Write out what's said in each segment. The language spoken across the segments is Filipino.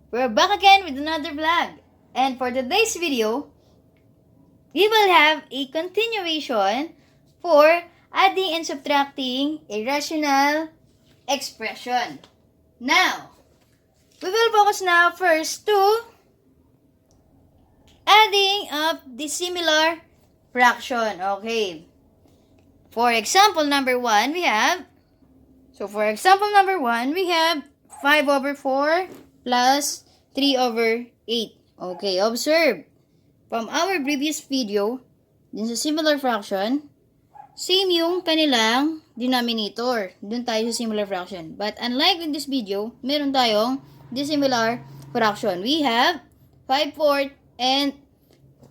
We're back again with another vlog. And for today's video, we will have a continuation for adding and subtracting a rational expression. Now, we will focus now first to adding of dissimilar fraction. Okay. For example number 1, we have 5 over 4 plus 3 over 8. Okay, observe. From our previous video, din sa similar fraction, same yung kanilang denominator. Doon tayo sa similar fraction. But unlike in this video, meron tayong dissimilar fraction. We have 5/4 and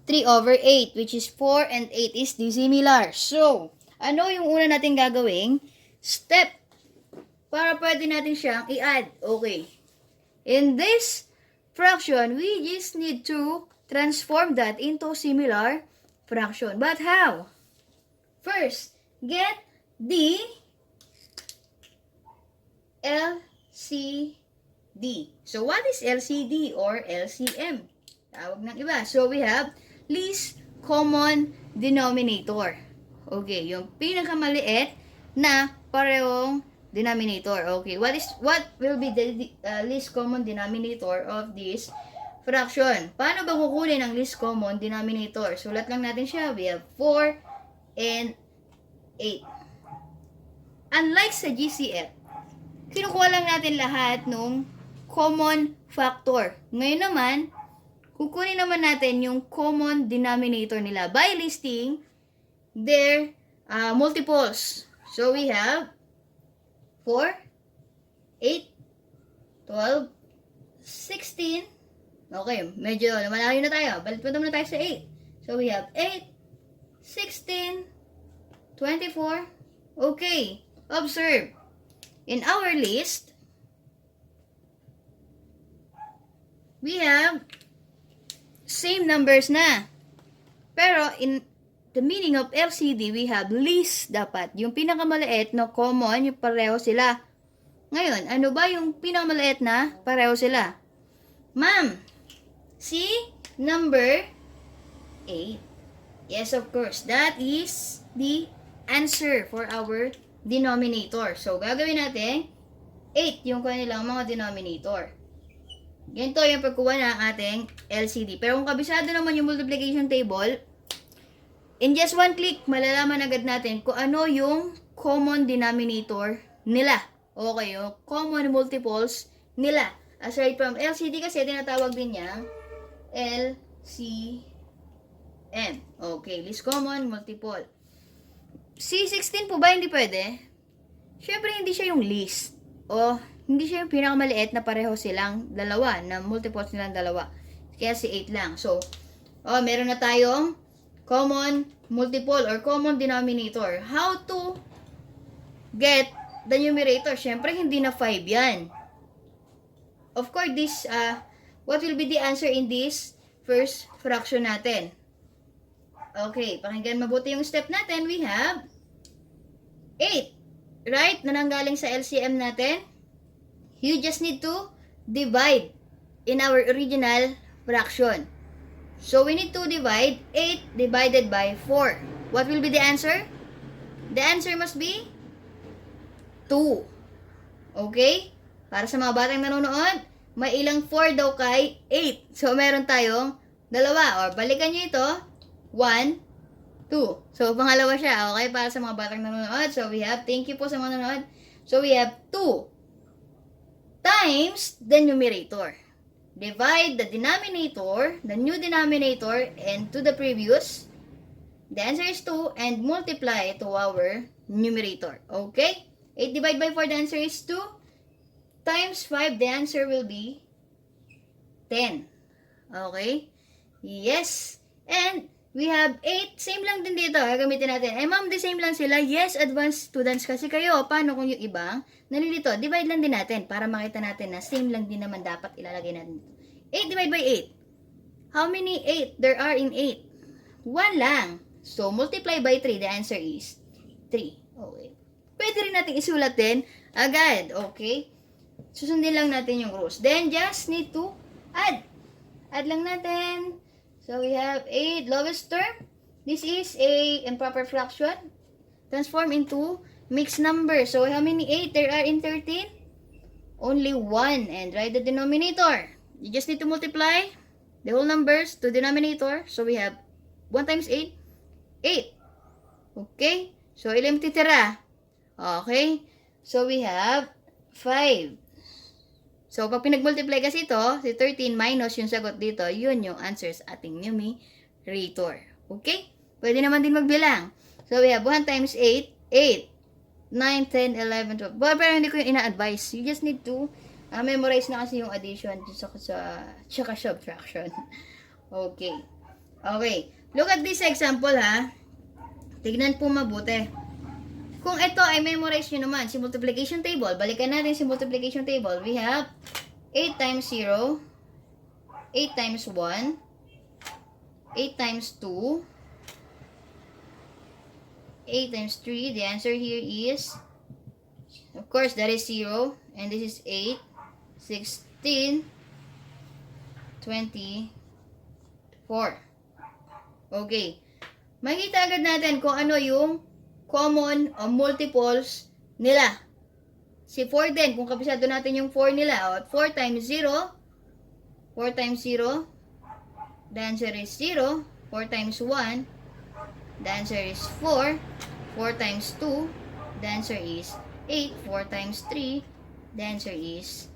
3 over 8, which is 4 and 8 is dissimilar. So, ano yung una natin gagawing step para pwede natin siyang i-add? Okay. In this fraction, we just need to transform that into similar fraction. But how? First, get the LCD. So, what is LCD or LCM? Tawag ng iba. So, we have least common denominator. Okay, yung pinakamaliit na parehong denominator. Okay, what will be the least common denominator of this fraction? Paano ba kukunin ang least common denominator? Sulat lang natin siya. We have 4 and 8. Unlike sa GCF, kinukuha lang natin lahat ng common factor. Ngayon naman, kukunin naman natin yung common denominator nila by listing their multiples. So, we have 4, 8, 12, 16. Okay, medyo lumalayo na tayo. Balik pa naman tayo sa 8. So, we have 8, 16, 24. Okay, observe. In our list, we have same numbers na. Pero, in the meaning of LCD, we have least dapat. Yung pinakamaliit na common, yung pareho sila. Ngayon, ano ba yung pinakamaliit na pareho sila? Ma'am, see number 8. Yes, of course. That is the answer for our denominator. So, gagawin natin 8 yung kanilang mga denominator. Ganito yung pagkuha ng ating LCD. Pero kung kabisado naman yung multiplication table, in just one click, malalaman agad natin kung ano yung common denominator nila. Okay, yung common multiples nila. Aside from LCD kasi, tinatawag din niya LCM. Okay, least common multiple. C16 po ba hindi pwede? Siyempre, hindi siya yung least. O, hindi siya yung pinakamaliit na pareho silang dalawa, na multiples nilang dalawa. Kaya si 8 lang. So, meron na tayong common multiple or common denominator. How to get the numerator? Siyempre, hindi na 5 yan. Of course, this, what will be the answer in this first fraction natin? Okay, pakinggan mabuti yung step natin. We have 8. Right? Na nanggaling sa LCM natin. You just need to divide in our original fraction. So, we need to divide 8 divided by 4. What will be the answer? The answer must be 2. Okay? Para sa mga batang nanonood, may ilang 4 daw kay 8. So, meron tayong dalawa. Or, balikan nyo ito. 1, 2. So, pangalawa siya. Okay? Para sa mga batang nanonood. So, we have, thank you po sa mga nanonood. So, we have 2 times the numerator. Divide the denominator, the new denominator, and to the previous. The answer is 2 and multiply to our numerator. Okay? 8 divided by 4, the answer is 2. Times 5, the answer will be 10. Okay? Yes. And we have 8. Same lang din dito. Gagamitin natin. Ma'am, the same lang sila. Yes, advanced students kasi kayo. Paano kung yung ibang nalilito? Divide lang din natin para makita natin na same lang din naman dapat ilalagay natin. 8 divided by 8. How many 8 there are in 8? 1 lang. So, multiply by 3. The answer is 3. Okay. Pwede rin natin isulat din agad. Okay? Susundin lang natin yung rules. Then, just need to Add. Add lang natin. So we have 8, lowest term. This is a improper fraction. Transform into mixed number. So how many 8 there are in 13? Only 1. And write the denominator. You just need to multiply the whole numbers to denominator. So we have 1 times 8, 8. Okay? So ilan titira? Okay? So we have 5. So pag pinag-multiply kasi ito, si 13 minus yung sagot dito, yun yung answer sa ating numerator. Okay? Pwede naman din magbilang. So we have 1 times 8, 8. 9, 10, 11, 12. Pero hindi ko yung ina-advise. You just need to memorize na kasi yung addition tsaka subtraction. Okay. Okay. Look at this example ha. Tignan po mabuti. Kung ito ay memorize nyo naman, si multiplication table, balikan natin si multiplication table. We have 8 times 0, 8 times 1, 8 times 2, 8 times 3. The answer here is, of course, that is 0. And this is 8, 16, 24. Okay. Makikita agad natin kung ano yung common o multiples nila. Si 4 din, kung kabisado natin yung 4 nila. 4 times 0, 4 times 0, the answer is 0. 4 times 1, the answer is 4. 4 times 2, the answer is 8. 4 times 3, the answer is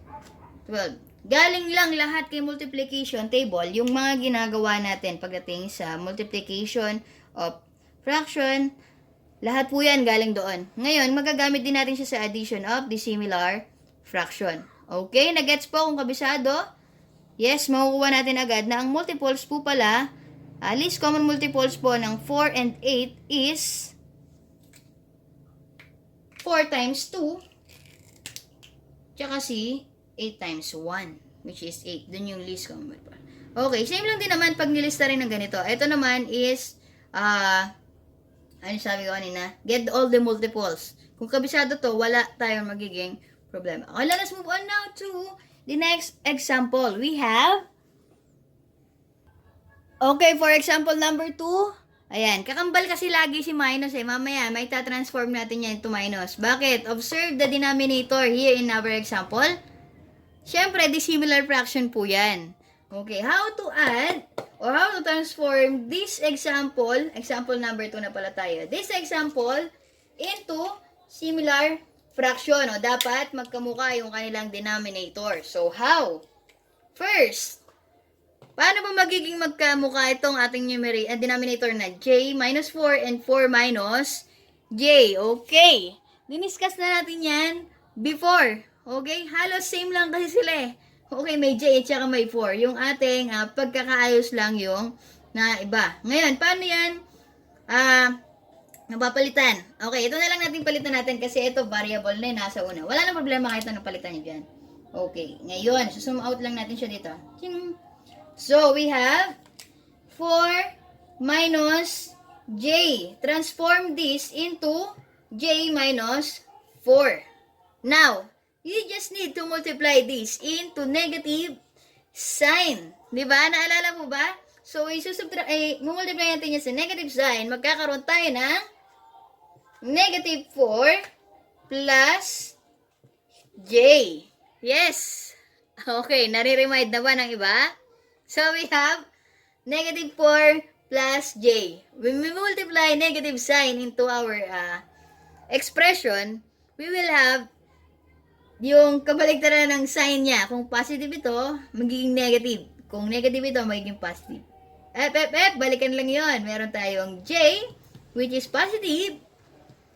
12. Galing lang lahat kay multiplication table, yung mga ginagawa natin pagdating sa multiplication of fraction, lahat po yan galing doon. Ngayon, magagamit din natin siya sa addition of dissimilar fraction. Okay, nagets po kung kabisado? Yes, makukuha natin agad na ang multiples po pala, least common multiples po ng 4 and 8 is 4 times 2, tsaka si 8 times 1, which is 8. Dun yung least common multiple. Okay, same lang din naman pag nilista rin ng ganito. Ito naman is, ano sabi ko kanina? Get all the multiples. Kung kabisado to, wala tayong magiging problema. Okay, let's move on now to the next example. We have, okay, for example number 2, ayan, kakambal kasi lagi si minus eh. Mamaya, may tatransform natin yan into minus. Bakit? Observe the denominator here in our example. Siyempre, dissimilar fraction po yan. Okay, how to add or how to transform this example, example number 2 na pala tayo, this example into similar fraction. O, dapat magkamukha yung kanilang denominator. So, how? First, paano ba magiging magkamukha itong ating denominator na j minus 4 and 4 minus j? Okay. Diniscuss na natin yan before. Okay? Halos same lang kasi sila eh. Okay, may j at saka may 4. Yung ating pagkakaayos lang yung na iba. Ngayon, paano yan napapalitan? Okay, ito na lang natin palitan natin kasi ito variable na nasa una. Wala nang problema kahit ano palitan nyo dyan. Okay, ngayon, zoom out lang natin siya dito. So, we have 4 minus j. Transform this into j minus 4. Now, you just need to multiply this into negative sign. Diba? Naalala mo ba? So, multiply natin yan sa negative sign. Magkakaroon tayo ng negative 4 plus j. Yes! Okay, nare-remind na ba ng iba? So, we have negative 4 plus j. When we multiply negative sign into our expression, we will have yung kabaligtaran ng sign niya. Kung positive ito, magiging negative. Kung negative ito, magiging positive. Balikan lang yon. Meron tayong j, which is positive,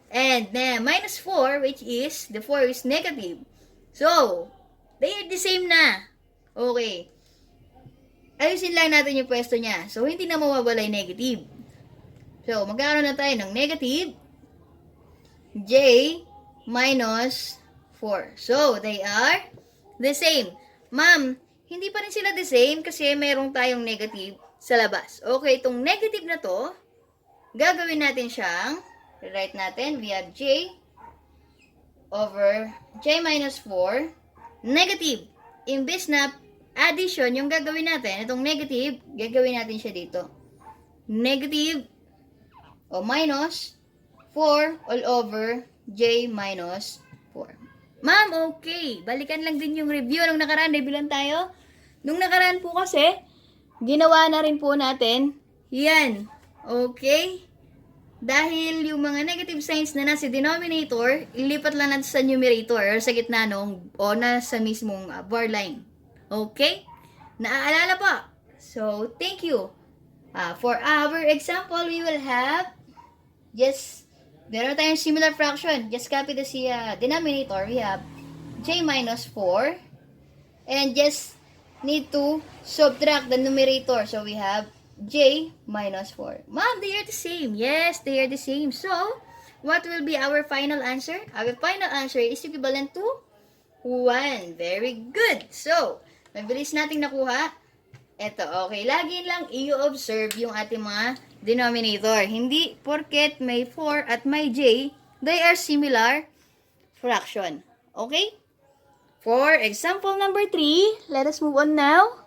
and minus 4, which is, the 4 is negative. So, they are the same na. Okay. Ayusin lang natin yung pwesto niya. So, hindi na mawawala yung negative. So, magkakaroon na tayo ng negative j minus 4. So, they are the same. Ma'am, hindi pa rin sila the same kasi mayroong tayong negative sa labas. Okay, itong negative na to, gagawin natin siyang, rewrite natin, we have j over j minus 4, negative. Imbes na addition, yung gagawin natin, itong negative, gagawin natin siya dito. Negative o minus 4 all over j minus 4. Ma'am, okay. Balikan lang din yung review nung nakaraan. Bilang tayo. Nung nakaraan po kasi, ginawa na rin po natin. Yan. Okay? Dahil yung mga negative signs na nasa denominator, ilipat lang natin sa numerator or sa gitna nung o nasa mismong bar line. Okay? Naaalala po? So, thank you. For our example, we will have meron tayong similar fraction. Just copy the denominator. We have j minus 4. And just need to subtract the numerator. So, we have j minus 4. Ma'am, they are the same. Yes, they are the same. So, what will be our final answer? Our final answer is equivalent to 1. Very good. So, mabilis nating nakuha. Ito, okay. Lagi lang i-observe yung ating mga denominator. Hindi porket may 4 at may j, they are similar fraction. Okay? For example number 3, let us move on now.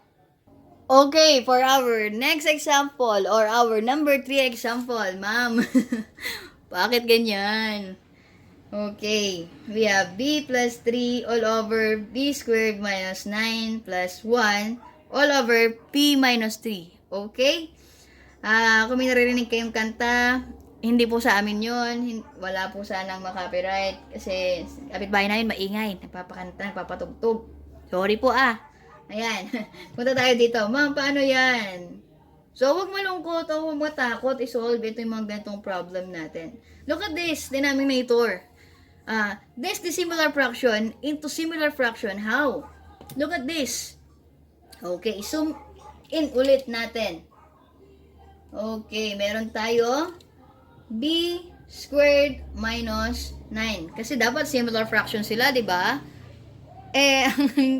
Okay, for our next example or our number 3 example, ma'am. Bakit ganyan? Okay, we have b plus 3 all over b squared minus 9 plus 1 all over p minus 3. Okay? Kung may naririnig kayong kanta, hindi po sa amin yun. Wala po sanang makopyright. Kasi kapitbahay namin maingay. Nagpapakanta, nagpapatugtog. Sorry po Ayan. Punta tayo dito. Ma'am, paano yan? So, huwag malungkot o huwag matakot. I-solve ito yung mga ganitong problem natin. Look at this denominator. This dissimilar fraction into similar fraction. How? Look at this. Okay, zoom in ulit natin. Okay, meron tayo b squared minus 9. Kasi dapat similar fraction sila, di ba?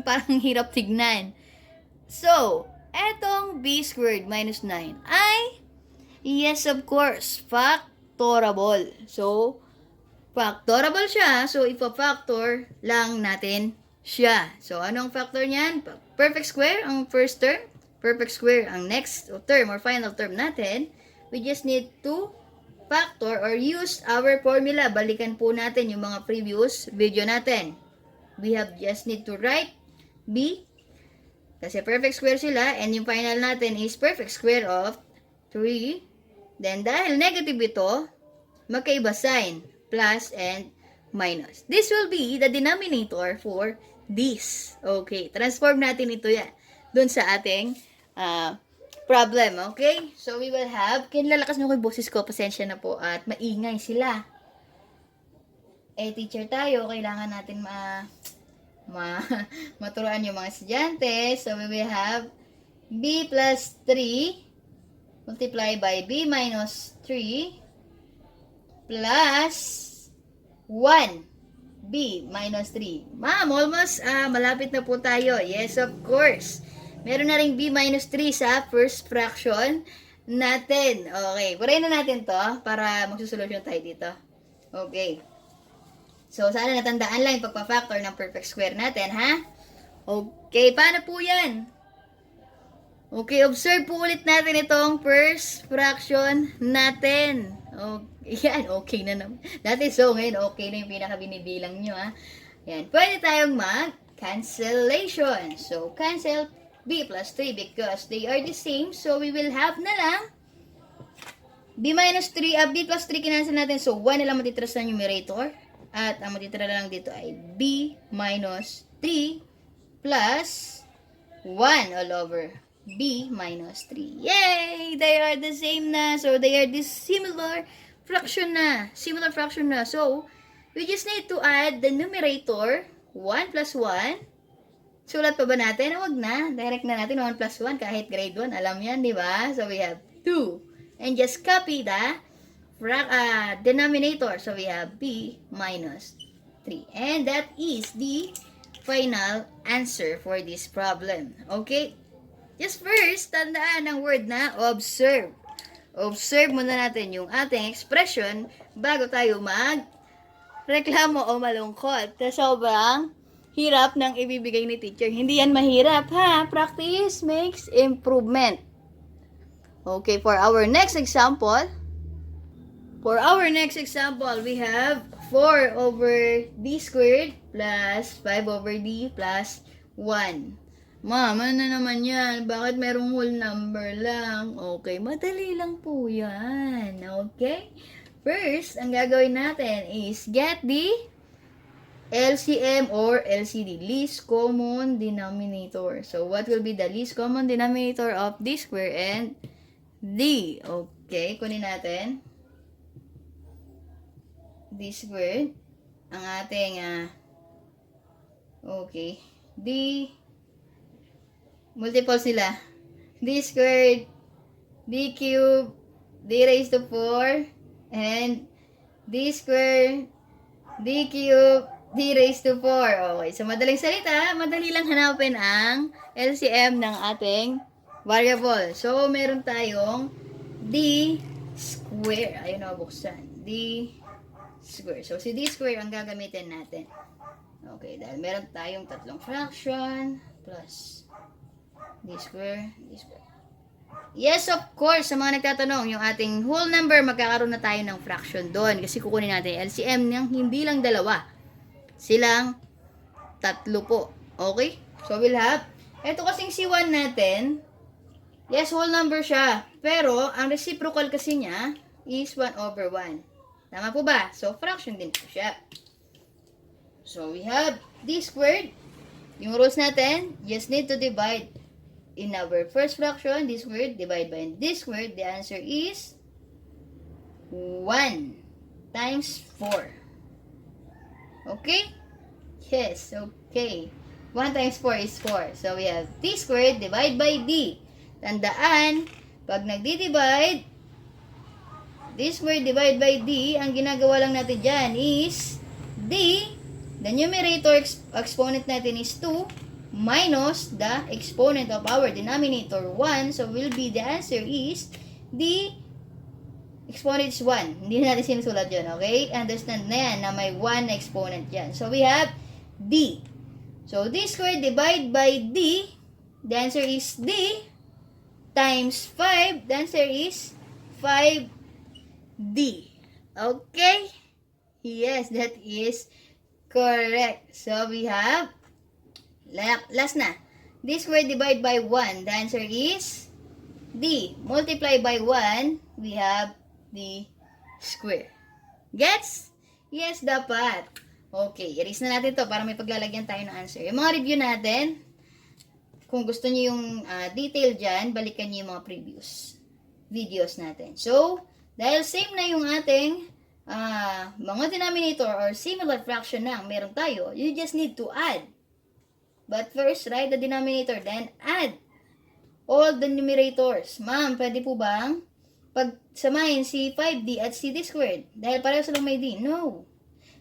Parang hirap tignan. So, etong b squared minus 9 ay, yes, of course, factorable. So, factorable siya. So, ipa-factor lang natin siya. So, anong factor niyan? Perfect square ang first term. Perfect square ang next term or final term natin. We just need to factor or use our formula. Balikan po natin yung mga previous video natin. We have just need to write b kasi perfect square sila and yung final natin is perfect square of 3. Then dahil negative ito, magkaiba sign, plus and minus. This will be the denominator for this. Okay, transform natin ito yan dun sa ating problem, okay? So, we will have, kinlalakas mo ko yung boses ko, pasensya na po, at maingay sila. Teacher tayo, kailangan natin maturuan yung mga estudyante. So, we will have b plus 3 multiply by b minus 3 plus 1 b minus 3. Ma'am, almost malapit na po tayo. Yes, of course. Meron na ring b minus 3 sa first fraction natin. Okay, purahin na natin to para magsusolusyon tayo dito. Okay. So, sana natandaan lang yung pagpa-factor ng perfect square natin, ha? Okay, paano po yan? Okay, observe po ulit natin itong first fraction natin. Okay, yan, okay na naman. Dati so, ngayon okay na yung pinaka-binibilang nyo, ha? Yan, pwede tayong mag-cancellation. So, cancel b plus 3 because they are the same. So, we will have na lang b minus 3, b plus 3 kinancel natin. So, 1 na lang matitira sa numerator. At ang matitira lang dito ay b minus 3 plus 1 all over b minus 3. Yay! They are the same na. So, they are this similar fraction na. Similar fraction na. So, we just need to add the numerator 1 plus 1. Sulat pa ba natin? Huwag na. Direct na natin 1 plus 1 kahit grade 1. Alam yan, di ba? So, we have 2. And just copy the denominator. So, we have b minus 3. And that is the final answer for this problem. Okay? Just first, tandaan ang word na observe. Observe muna natin yung ating expression bago tayo mag-reklamo o malungkot. Sobrang hirap ng ibibigay ni teacher. Hindi yan mahirap, ha? Practice makes improvement. Okay, for our next example, we have 4 over d squared plus 5 over d plus 1. Ma'am, ano na naman yan? Bakit merong whole number lang? Okay, madali lang po yan. Okay? First, ang gagawin natin is get the LCM or LCD, least common denominator. So, what will be the least common denominator of d squared and d? Okay, kunin natin d squared. Ang ating, okay, d, multiples nila. D squared, d cubed, d raised to 4, and d squared, d cubed, d raised to 4. Okay, so madaling salita, madali lang hanapin ang LCM ng ating variable. So, meron tayong d square. Ayun na, buksan. D square. So, si d square ang gagamitin natin. Okay, dahil meron tayong tatlong fraction plus d square, d square. Yes, of course, sa mga nagtatanong, yung ating whole number, magkakaroon na tayo ng fraction doon. Kasi kukunin natin LCM ng hindi lang dalawa. Silang tatlo po. Okay? So, we'll have, ito kasing si 1 natin, yes, whole number siya. Pero, ang reciprocal kasi niya is 1 over 1. Tama po ba? So, fraction din po siya. So, we have d squared. Yung rules natin, just need to divide in our first fraction, d squared, divide by d squared. The answer is 1 times 4. Okay? Yes, okay. 1 times 4 is 4. So, we have d squared divide by d. Tandaan, pag nagdi-divide, d squared divide by d, ang ginagawa lang natin dyan is d, the numerator exponent natin is 2, minus the exponent of our denominator 1. So, will be the answer is d exponent is 1. Hindi na natin sinusulat yun, okay? Understand na yan na may 1 na exponent yan. So, we have d. So, d squared divide by d, the answer is d times 5. The answer is 5d. Okay? Yes, that is correct. So, we have, last na, d squared divide by 1. The answer is d. Multiply by 1, we have d square. Gets? Yes, dapat. Okay, erase na natin to para may paglalagyan tayo ng answer. Yung mga review natin, kung gusto niyo yung detail dyan, balikan niyo yung mga previous videos natin. So, dahil same na yung ating mga denominator or similar fraction na meron tayo, you just need to add. But first, write the denominator, then add all the numerators. Ma'am, pwede po bang pagsamahin si 5d at si d squared? Dahil pareho silang may d. No.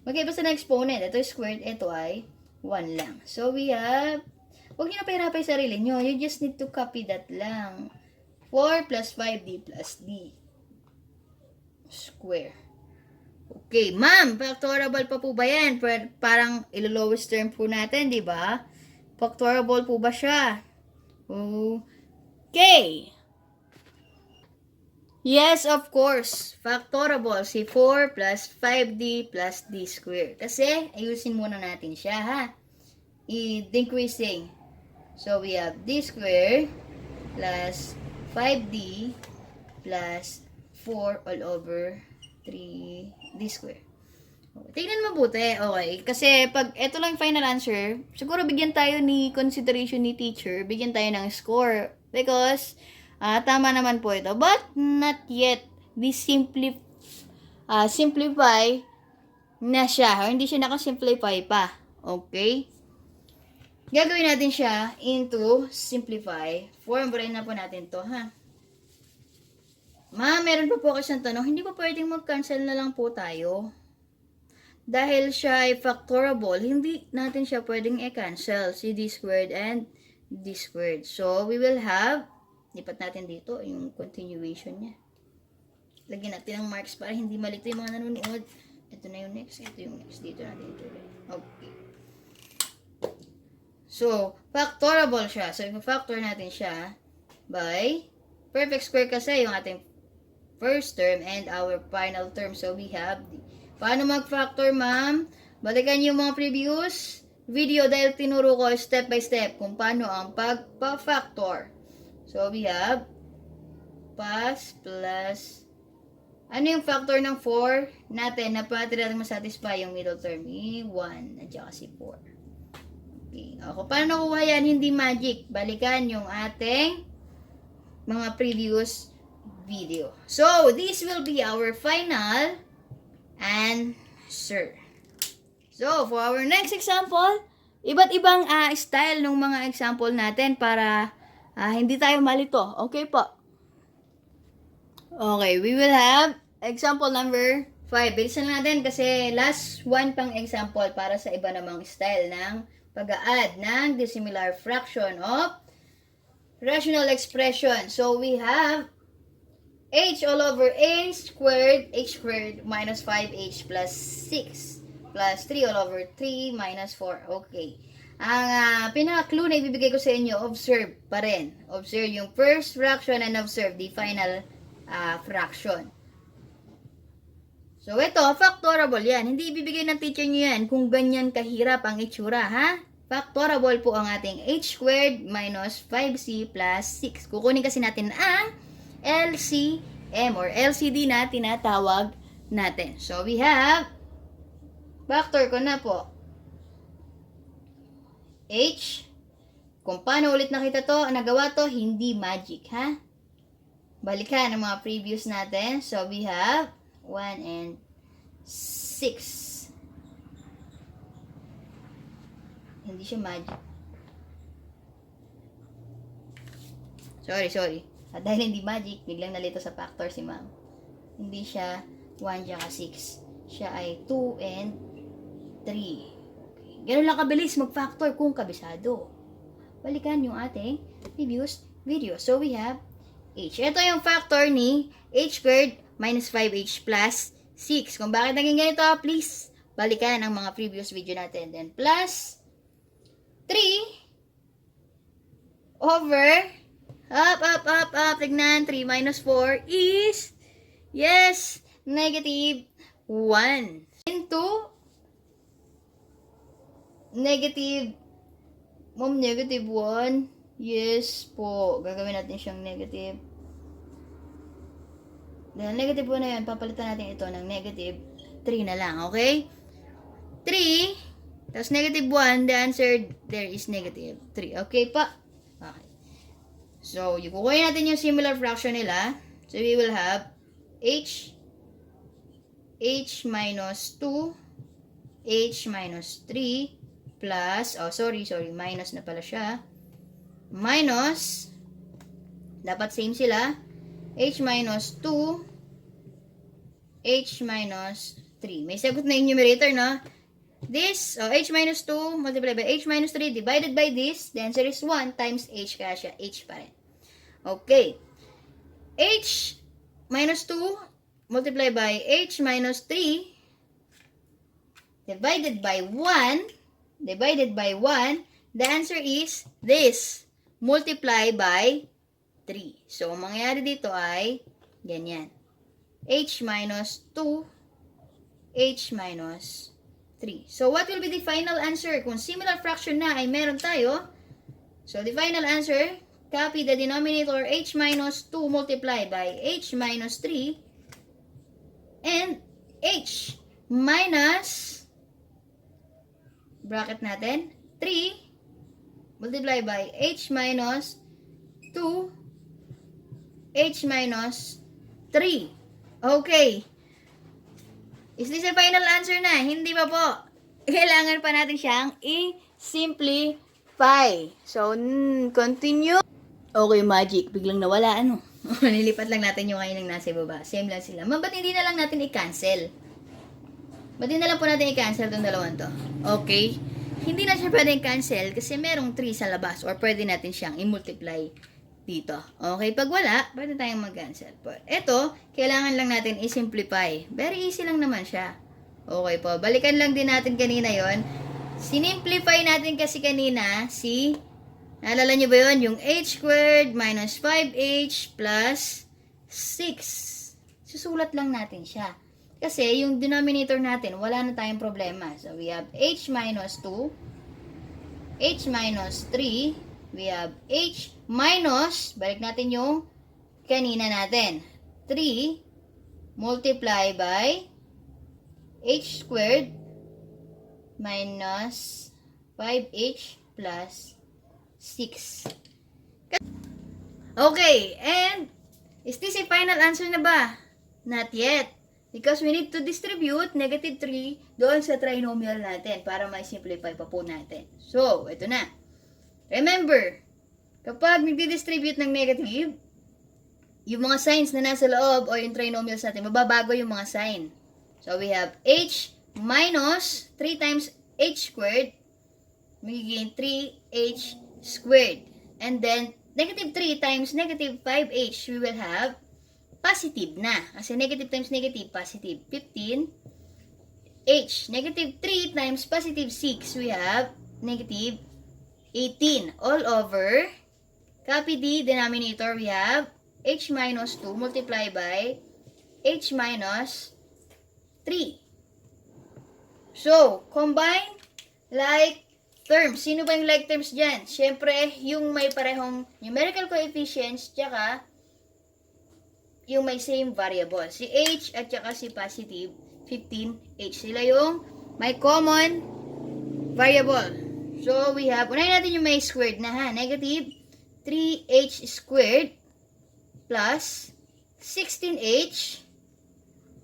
Magkaiba sa na exponent. Ito is squared, ito ay 1 lang. So, we have, huwag nyo na pahirapay sarili nyo. You just need to copy that lang. 4 plus 5d plus d square. Okay, ma'am, factorable pa po ba yan? Parang ilo-lowest term po natin, di ba? Factorable po ba siya? Okay. Yes, of course. Factorable si 4 plus 5d plus d squared. Kasi, ayusin muna natin siya, ha? I-decreasing. So, we have d squared plus 5d plus 4 all over 3d squared. Okay, tingnan mabuti. Okay. Kasi, pag ito lang yung final answer, siguro bigyan tayo ni consideration ni teacher, bigyan tayo ng score. Because, tama naman po ito. But, not yet. Simplify na siya. Hindi siya nakasimplify pa. Okay? Gagawin natin siya into simplify. Formulain na po natin to, ha? Meron pa po kasi tanong, hindi pa pwedeng mag-cancel na lang po tayo. Dahil siya ay factorable, hindi natin siya pwedeng i-cancel. Si d squared and d squared. So, we will have, lipat natin dito, yung continuation niya. Lagyan natin ng marks para hindi malito yung mga nanonood. Ito na yung next, ito yung next. Dito natin ito. Okay. So, factorable siya. So, i-factor natin siya by perfect square kasi yung ating first term and our final term. So, we have paano mag-factor, ma'am? Balikan yung mga previous video dahil tinuro ko step by step kung paano ang pagpa-factor. So, we have pas plus ano yung factor ng 4 natin na pati natin masatisfy yung middle term? 1 at saka si 4. Okay. Ako, paano nakuha yan? Hindi magic. Balikan yung ating mga previous video. So, this will be our final answer. So, for our next example, iba't ibang style ng mga example natin para hindi tayo malito. Okay po. Okay, we will have example number 5. Bilisan natin kasi last one pang example para sa iba namang style ng pag-a-add ng dissimilar fraction of rational expression. So, we have h all over h squared minus 5h plus 6 plus 3 all over 3 minus 4. Okay. Ang pinaka-clue na ibibigay ko sa inyo, observe pa rin. Observe yung first fraction and observe the final fraction. So, ito, factorable yan. Hindi ibibigay ng teacher nyo yan kung ganyan kahirap ang itsura, ha? Factorable po ang ating h squared minus 5c plus 6. Kukunin kasi natin ang LCM or LCD na tinatawag natin. So, we have, factor ko na po, h. Kung paano ulit nakita to, nagawa to, hindi magic, ha? Balikan ang mga previous natin. So, we have 1 and 6. Hindi siya magic. Sorry. At dahil hindi magic, biglang nalito sa factor si ma'am. Hindi siya 1 tsaka 6. Siya ay 2 and 3. Okay. Ganun lang kabilis mag-factor kung kabisado. Balikan yung ating previous video. So, we have h. Ito yung factor ni h squared minus 5h plus 6. Kung bakit naging ganito, please balikan ang mga previous video natin. Then plus 3 over up. Tignan, 3 minus 4 is, yes, negative 1 into negative 1. Yes po. Gagawin natin siyang negative. Dahil negative 1 na yan, papalitan natin ito ng negative 3 na lang. Okay? 3, tapos negative 1, the answer there is negative 3. Okay pa? Okay. So, kukunin natin yung similar fraction nila. So, we will have h minus 2, h minus 3, plus, minus na pala siya. Minus, dapat same sila, h minus 2, h minus 3. May sagot na yung numerator, no? This, h minus 2 multiplied by h minus 3 divided by this, the answer is 1 times h, kaya siya h pa rin. Okay. H minus 2 multiplied by h minus 3 divided by 1, the answer is this. Multiply by 3. So, ang mangyayari dito ay ganyan. H minus 2, H minus 3. So, what will be the final answer? Kung similar fraction na ay meron tayo. So, the final answer, copy the denominator H minus 2 multiplied by H minus 3 and H minus bracket natin 3 multiply by h minus 2, h minus 3. Okay. Is this a final answer na? Hindi pa po. Kailangan pa natin siyang i-simplify. So, continue. Okay, magic. Biglang nawala, ano? Nilipat lang natin yung ngayon nasa baba. Same lang sila. Ba't hindi na lang natin i-cancel? Ba't hindi na lang po natin i-cancel itong dalawang to? Okay. Hindi na siya pwedeng cancel kasi merong 3 sa labas or pwede natin siyang i-multiply dito. Okay, pag wala, pwede tayong mag-cancel. Ito, kailangan lang natin i-simplify. Very easy lang naman siya. Okay po, balikan lang din natin kanina yon. Sinimplify natin kasi kanina naalala nyo ba yun? Yung h squared minus 5h plus 6. Susulat lang natin siya. Kasi yung denominator natin, wala na tayong problema. So, we have h minus 2, h minus 3, we have h minus, balik natin yung kanina natin, 3 multiply by h squared minus 5h plus 6. Okay, and is this a final answer na ba? Not yet. Because we need to distribute negative 3 doon sa trinomial natin para ma-simplify pa po natin. So, ito na. Remember, kapag nagdi-distribute ng negative, yung mga signs na nasa loob o yung trinomials natin, mababago yung mga sign. So, we have h minus 3 times h squared, magiging 3h squared. And then, negative 3 times negative 5h, we will have positive na. Kasi negative times negative, positive. 15h. Negative 3 times positive 6, we have negative 18. All over, copy the denominator, we have h minus 2 multiply by h minus 3. So, combine like terms. Sino ba yung like terms dyan? Siyempre, yung may parehong numerical coefficients, tsaka yung may same variable. Si h at tsaka si positive 15h. Sila yung may common variable. So, we have, unahin natin yung may squared na ha. Negative 3h squared plus 16h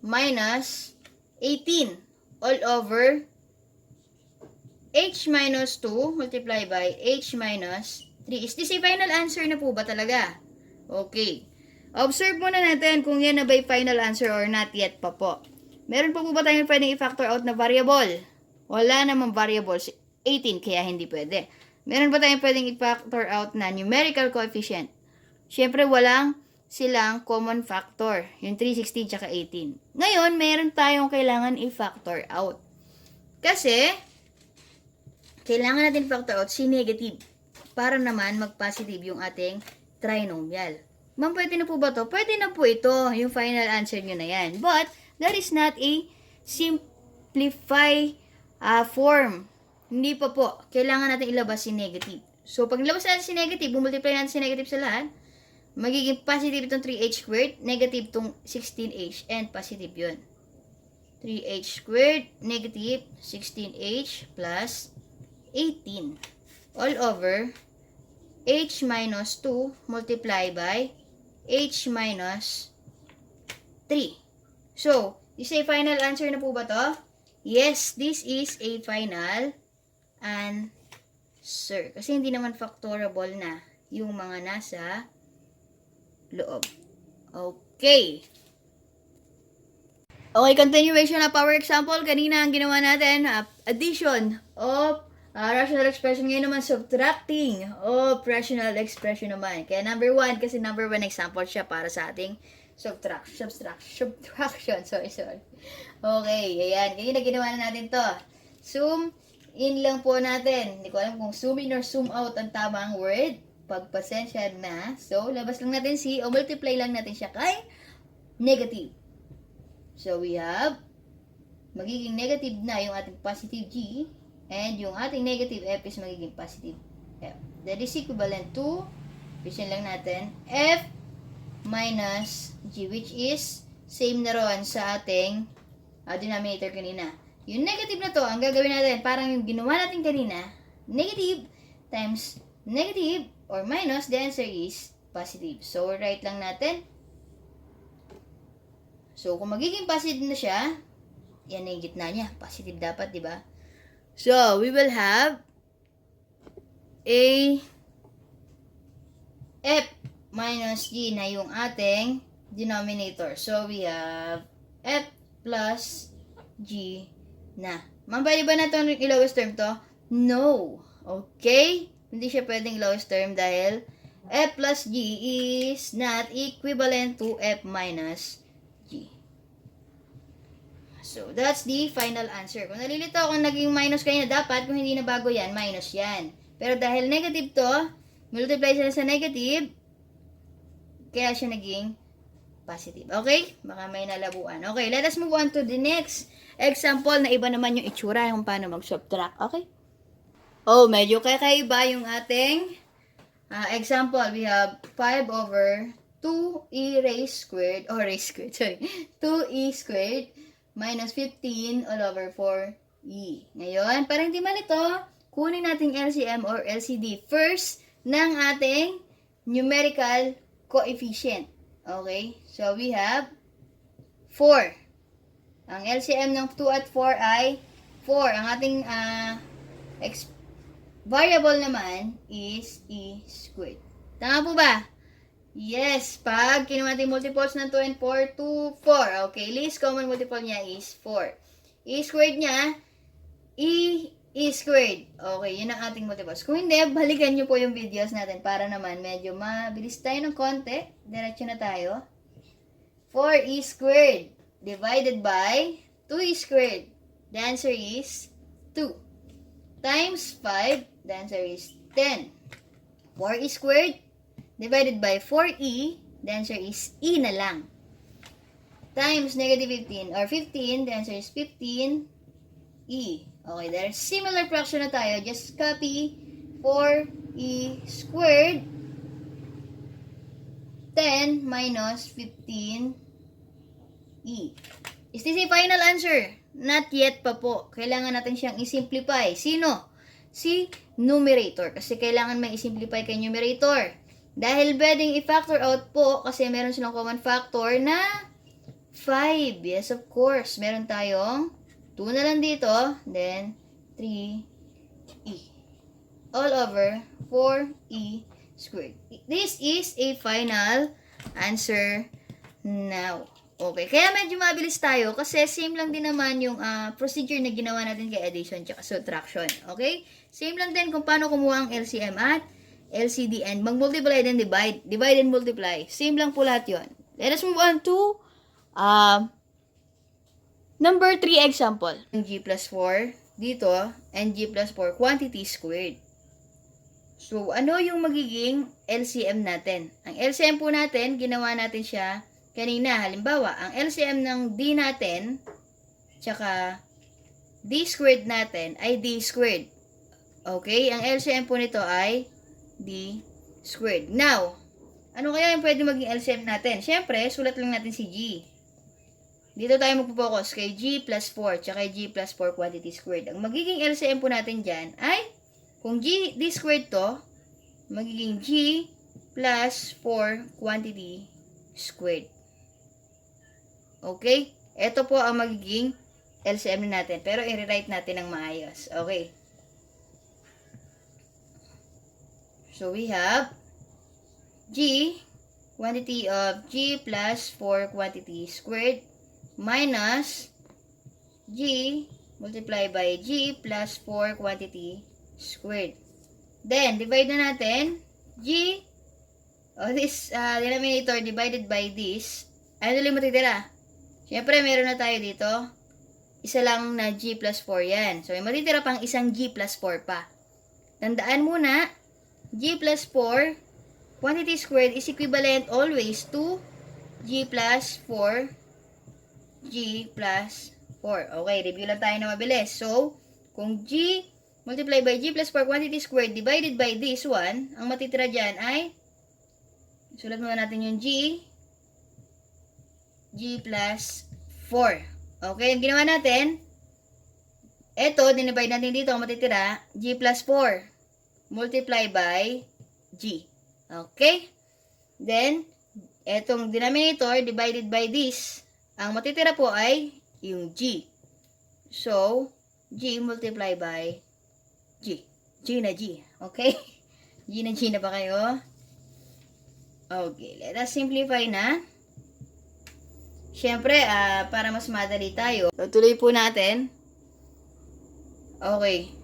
minus 18 all over h minus 2 multiply by h minus 3. Is this a final answer na po ba talaga? Okay. Observe muna natin kung yan na ba yung final answer or not yet pa po. Meron pa po ba tayong pwedeng i-factor out na variable? Wala namang variable. 18, kaya hindi pwede. Meron ba tayong pwedeng i-factor out na numerical coefficient? Siyempre, walang silang common factor. Yung 316 tsaka 18. Ngayon, meron tayong kailangan i-factor out. Kasi, kailangan natin factor out si negative para naman mag-positive yung ating trinomial. Ma'am, pwede na po ba to? Pwede na po ito, yung final answer nyo na yan. But, that is not a simplify form. Hindi pa po. Kailangan natin ilabas si negative. So, pag nilabas natin si negative, bumultiply natin si negative sa lahat, magiging positive itong 3h squared, negative itong 16h, and positive yun. 3h squared, negative 16h plus 18 all over h minus 2 multiply by h minus 3. So, is a final answer na po ba to? Yes, this is a final answer. Kasi hindi naman factorable na yung mga nasa loob. Okay. Okay, continuation of our example. Kanina ang ginawa natin, addition of rational expression. Ngayon naman, subtracting of rational expression naman. Kaya number 1, kasi number 1 example siya para sa ating subtraction. Sorry. Okay, ayan. Kanina ginawa na natin to. Zoom in lang po natin. Hindi ko alam kung zoom in or zoom out ang tamang word. Pagpasensya na. So, labas lang natin o multiply lang natin siya kay negative. So, we have magiging negative na yung ating positive g. And yung ating negative f is magiging positive f. That is equivalent to, vision lang natin, f minus g, which is same na ron sa ating denominator kanina. Yung negative na to, ang gagawin natin, parang yung ginawa natin kanina, negative times negative or minus, the answer is positive. So, write lang natin. So, kung magiging positive na siya, yan na yung gitna niya. Positive dapat, di ba? So, we will have a f minus g na yung ating denominator. So, we have f plus g na. Ma'am, pwede ba na ito i-lowest term to? No. Okay? Hindi siya pwedeng lowest term dahil f plus g is not equivalent to f minus g. So, that's the final answer. Kung nalilito kung naging minus kanina, dapat kung hindi na bago yan, minus yan. Pero dahil negative to, multiply sila sa negative, kaya siya naging positive. Okay? Baka may nalabuan. Okay, let us move on to the next example na iba naman yung itsura kung paano mag-subtract. Okay? Oh, medyo kakaiba yung ating example. We have 5 over 2e raised squared, or raised squared, sorry, 2e squared minus 15 all over 4e. Ngayon, para hindi malito, kunin natin LCM or LCD first ng ating numerical coefficient. Okay? So, we have 4. Ang LCM ng 2 at 4 ay 4. Ang ating variable naman is e squared. Tama po ba? Yes. Pag kinuha natin multiples ng 2 and 4, 2, 4. Okay. Least common multiple niya is 4. E squared niya, e squared. Okay. Yun ang ating multiples. Kung hindi, balikan nyo po yung videos natin para naman medyo mabilis tayo ng konti. Diretso na tayo. 4e squared divided by 2e squared. The answer is 2. Times 5, the answer is 10. 4e squared divided by 4e, the answer is e na lang. Times negative 15 or 15, the answer is 15e. Okay, there's similar fraction na tayo. Just copy 4e squared 10 minus 15e. Is this a final answer? Not yet pa po. Kailangan natin siyang i-simplify. Sino? Si numerator. Kasi kailangan may i-simplify kay numerator. Dahil pwedeng i-factor out po kasi meron silang common factor na 5. Yes, of course. Meron tayong 2 na lang dito. Then, 3e. All over 4e squared. This is a final answer now. Okay, kaya medyo mabilis tayo kasi same lang din naman yung procedure na ginawa natin kay addition at subtraction. Okay? Same lang din kung paano kumuha ang LCM at LCD and mag-multiply and divide. Divide and multiply. Same lang po lahat yun. Let us move on to number 3 example. G plus 4 dito and G plus 4 quantity squared. So, ano yung magiging LCM natin? Ang LCM po natin, ginawa natin siya kanina. Halimbawa, ang LCM ng D natin, tsaka D squared natin ay D squared. Okay? Ang LCM po nito ay D squared. Now, ano kaya yung pwede maging LCM natin? Siyempre, sulat lang natin si G. Dito tayo magpo-focus kay G plus 4 tsaka G plus 4 quantity squared. Ang magiging LCM po natin dyan ay, kung D squared to, magiging G plus 4 quantity squared. Okay? Ito po ang magiging LCM natin. Pero i-rewrite natin ng maayos. Okay? So, we have G, quantity of G plus 4 quantity squared minus G multiply by G plus 4 quantity squared. Then, divide na natin. G, this denominator divided by this. Ano lang matitira? Siyempre, meron na tayo dito. Isa lang na G plus 4 yan. So, may matitira pang isang G plus 4 pa. Tandaan muna, G plus 4 quantity squared is equivalent always to G plus 4 G plus 4. Okay, review lang tayo na mabilis. So, kung G multiply by G plus 4 quantity squared divided by this one, ang matitira dyan ay, sulat muna natin yung G plus 4. Okay, ang ginawa natin, eto, dinivide natin dito, ang matitira, G plus 4 multiply by G. Okay? Then, etong denominator divided by this, ang matitira po ay yung G. So, G multiply by G. G na G. Okay? G na G na ba kayo? Okay, let us simplify na. Siyempre, para mas madali tayo, tuloy po natin. Okay.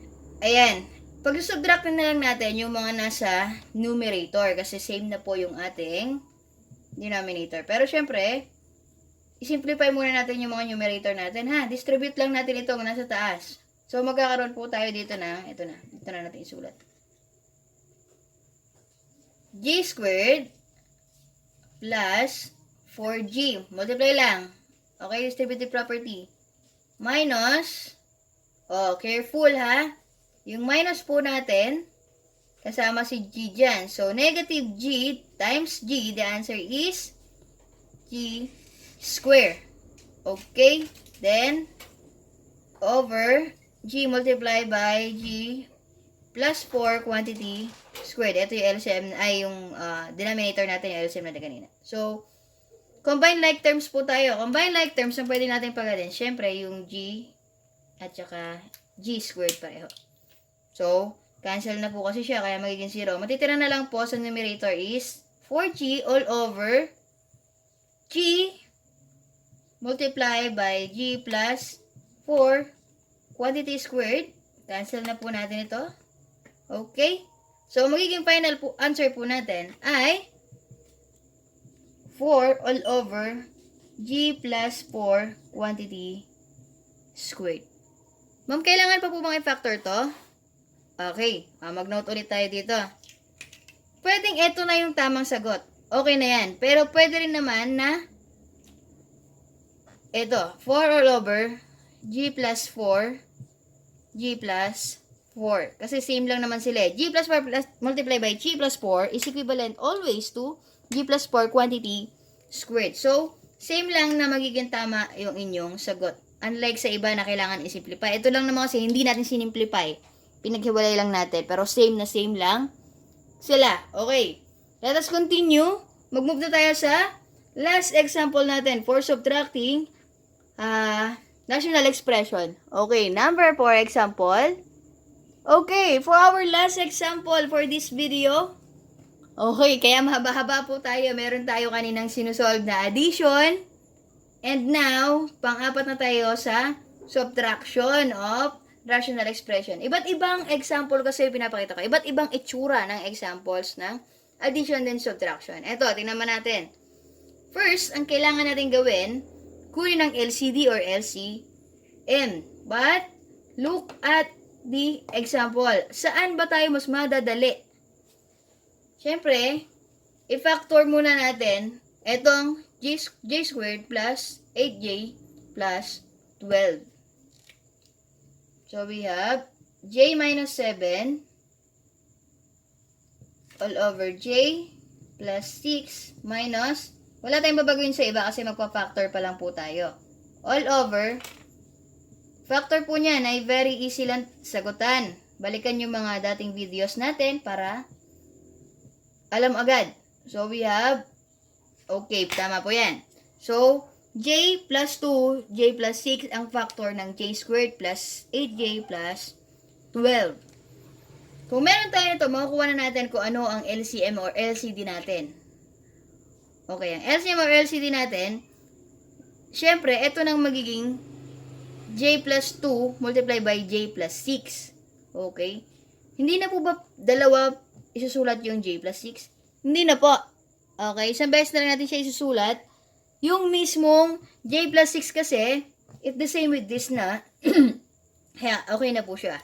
Ayan. Pag-subtract na lang natin yung mga nasa numerator kasi same na po yung ating denominator. Pero syempre, i-simplify muna natin yung mga numerator natin, ha? Distribute lang natin itong nasa taas. So, magkakaroon po tayo dito na, ito na natin isulat. G squared plus 4G. Multiply lang. Okay, distributive property. Minus, careful ha. Yung minus po natin, kasama si G dyan. So, negative G times G, the answer is G square. Okay? Then, over G multiply by G plus 4 quantity squared. Ito yung LCM, ay yung denominator natin, yung LCM natin kanina. So, combine like terms po tayo. Combine like terms, ang pwede natin pagkatin. Siyempre, yung G at saka G squared pareho. So, cancel na po kasi siya, kaya magiging 0. Matitira na lang po sa numerator is 4G all over G multiply by G plus 4 quantity squared. Cancel na po natin ito. Okay? So, magiging final po, answer po natin ay 4 all over G plus 4 quantity squared. Ma'am, kailangan pa po bang i-factor to? Okay. Mag-note ulit tayo dito. Pwedeng ito na yung tamang sagot. Okay na yan. Pero pwede rin naman na ito, 4 all over G plus 4 G plus 4. Kasi same lang naman sila eh. G plus 4 plus, multiply by G plus 4 is equivalent always to G plus 4 quantity squared. So, same lang na magiging tama yung inyong sagot. Unlike sa iba na kailangan i-simplify. Ito lang naman kasi hindi natin sinimplify. Pinaghiwalay lang natin. Pero same na same lang sila. Okay. Let us continue. Mag-move na tayo sa last example natin for subtracting national expression. Okay. Number 4 example. Okay. For our last example for this video. Okay. Kaya mahaba-haba po tayo. Meron tayo kaninang sinusolve na addition. And now, pang-apat na tayo sa subtraction of rational expression. Iba't ibang example kasi pinapakita ko. Iba't ibang itsura ng examples ng addition and subtraction. Ito, tingnan natin. First, ang kailangan natin gawin, kunin ng LCD or LCM. But, look at the example. Saan ba tayo mas madadali? Siyempre, i-factor muna natin itong J squared plus 8J plus 12. So, we have J minus 7 all over J plus 6 minus, wala tayong babaguhin sa iba kasi magpa-factor pa lang po tayo. All over, factor po niyan ay very easy lang sagutan. Balikan yung mga dating videos natin para alam agad. So, we have, okay, tama po yan. So, J plus 2, J plus 6 ang factor ng J squared plus 8J plus 12. Kung meron tayo nito, makukuha na natin kung ano ang LCM or LCD natin. Okay, ang LCM or LCD natin, syempre, ito nang magiging J plus 2 multiply by J plus 6. Okay? Hindi na po ba dalawa isusulat yung J plus 6? Hindi na po. Okay, isang beses na lang natin siya isusulat. Yung mismong J plus 6 kasi, it's the same with this na. Kaya, okay na po siya.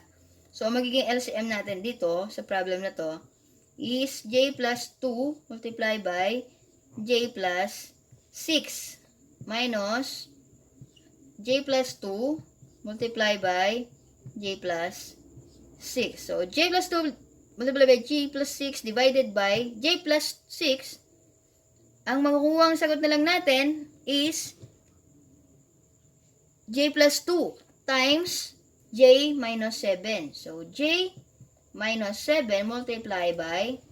So, magiging LCM natin dito, sa problem na to, is J plus 2 multiply by J plus 6 minus J plus 2 multiply by J plus 6. So, J plus 2 multiply by J plus 6 divided by J plus 6. Ang makukuha ang sagot na lang natin is J plus 2 times J minus 7. So, J minus 7 multiply by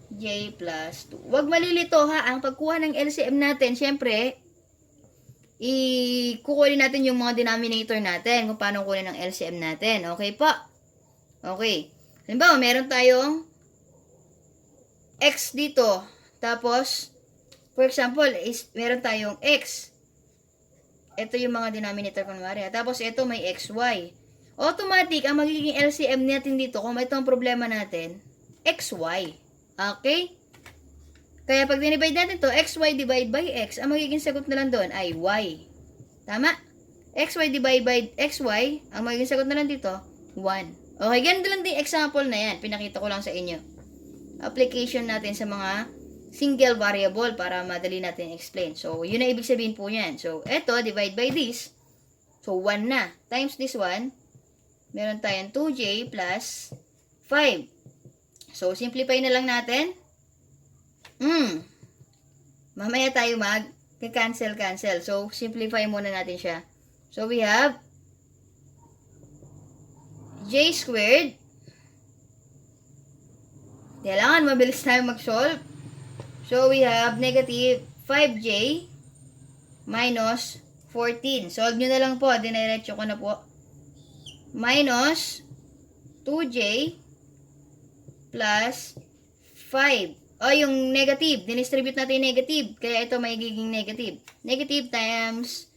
J plus 2. Huwag malilito ha. Ang pagkuha ng LCM natin, syempre, kukunin natin yung mga denominator natin kung paano kunin ng LCM natin. Okay po? Okay. Halimbawa, meron tayong X dito. Tapos, for example, meron tayong X. Ito yung mga denominator kunwari. Tapos, ito may XY. Automatic, ang magiging LCM natin dito, kung ito ang problema natin, XY. Okay? Kaya pag dinivide natin to, xy divide by x, ang magiging sagot na lang doon ay y. Tama? Xy divide by xy, ang magiging sagot na lang dito, 1. Okay, ganito lang din example na yan. Pinakita ko lang sa inyo. Application natin sa mga single variable para madali natin explain. So, yun ang ibig sabihin po yan. So, eto, divide by this. So, 1 na. Times this one, meron tayong 2j plus 5. So, simplify na lang natin. Mamaya tayo cancel. So, simplify muna natin siya. So, we have j squared. Kailangan mabilis tayo mag-solve. So, we have negative 5j minus 14. Solve nyo na lang po. Diniretso ko na po. Minus 2j plus 5. O, yung negative. Dinistribute natin yung negative. Kaya ito magiging negative. Negative times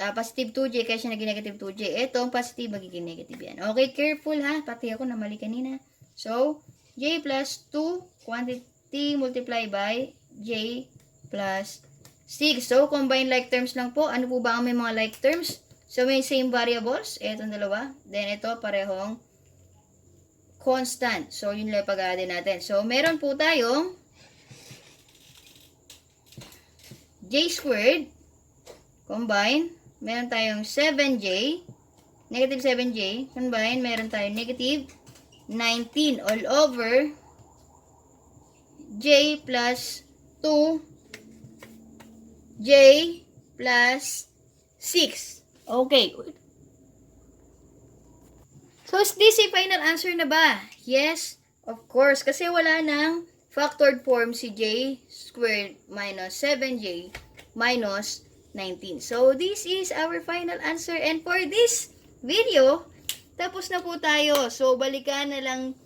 positive 2j. Kaya siya naging negative 2j. Ito, positive, magiging negative yan. Okay, careful ha. Pati ako na mali kanina. So, j plus 2 quantity multiply by j plus 6. So, combine like terms lang po. Ano po ba ang may mga like terms? So, may same variables. Itong dalawa. Then, ito, parehong constant. So, yun lang pag-aadin natin. So, meron po tayong j squared combine. Meron tayong 7j. Negative 7j. Combine. Meron tayong negative 19 all over j plus 2 j plus 6. Okay, good. So, is this a final answer na ba? Yes, of course. Kasi wala nang factored form si j squared minus 7j minus 19. So, this is our final answer. And for this video, tapos na po tayo. So, balikan na lang,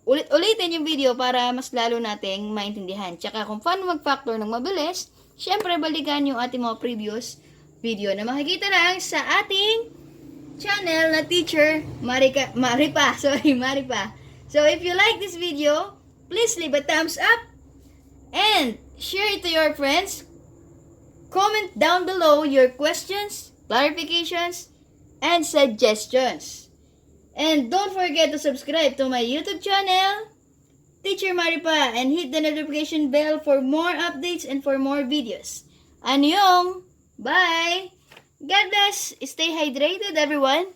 ulitin yung video para mas lalo nating maintindihan. Tsaka kung paano mag-factor ng mabilis, syempre balikan yung ating mga previous video na makikita lang sa ating channel na Teacher Maripa. So, if you like this video, please leave a thumbs up and share it to your friends. Comment down below your questions, clarifications, and suggestions. And don't forget to subscribe to my YouTube channel, Teacher Maripa, and hit the notification bell for more updates and for more videos. Annyeong! Bye! God bless! Stay hydrated, everyone!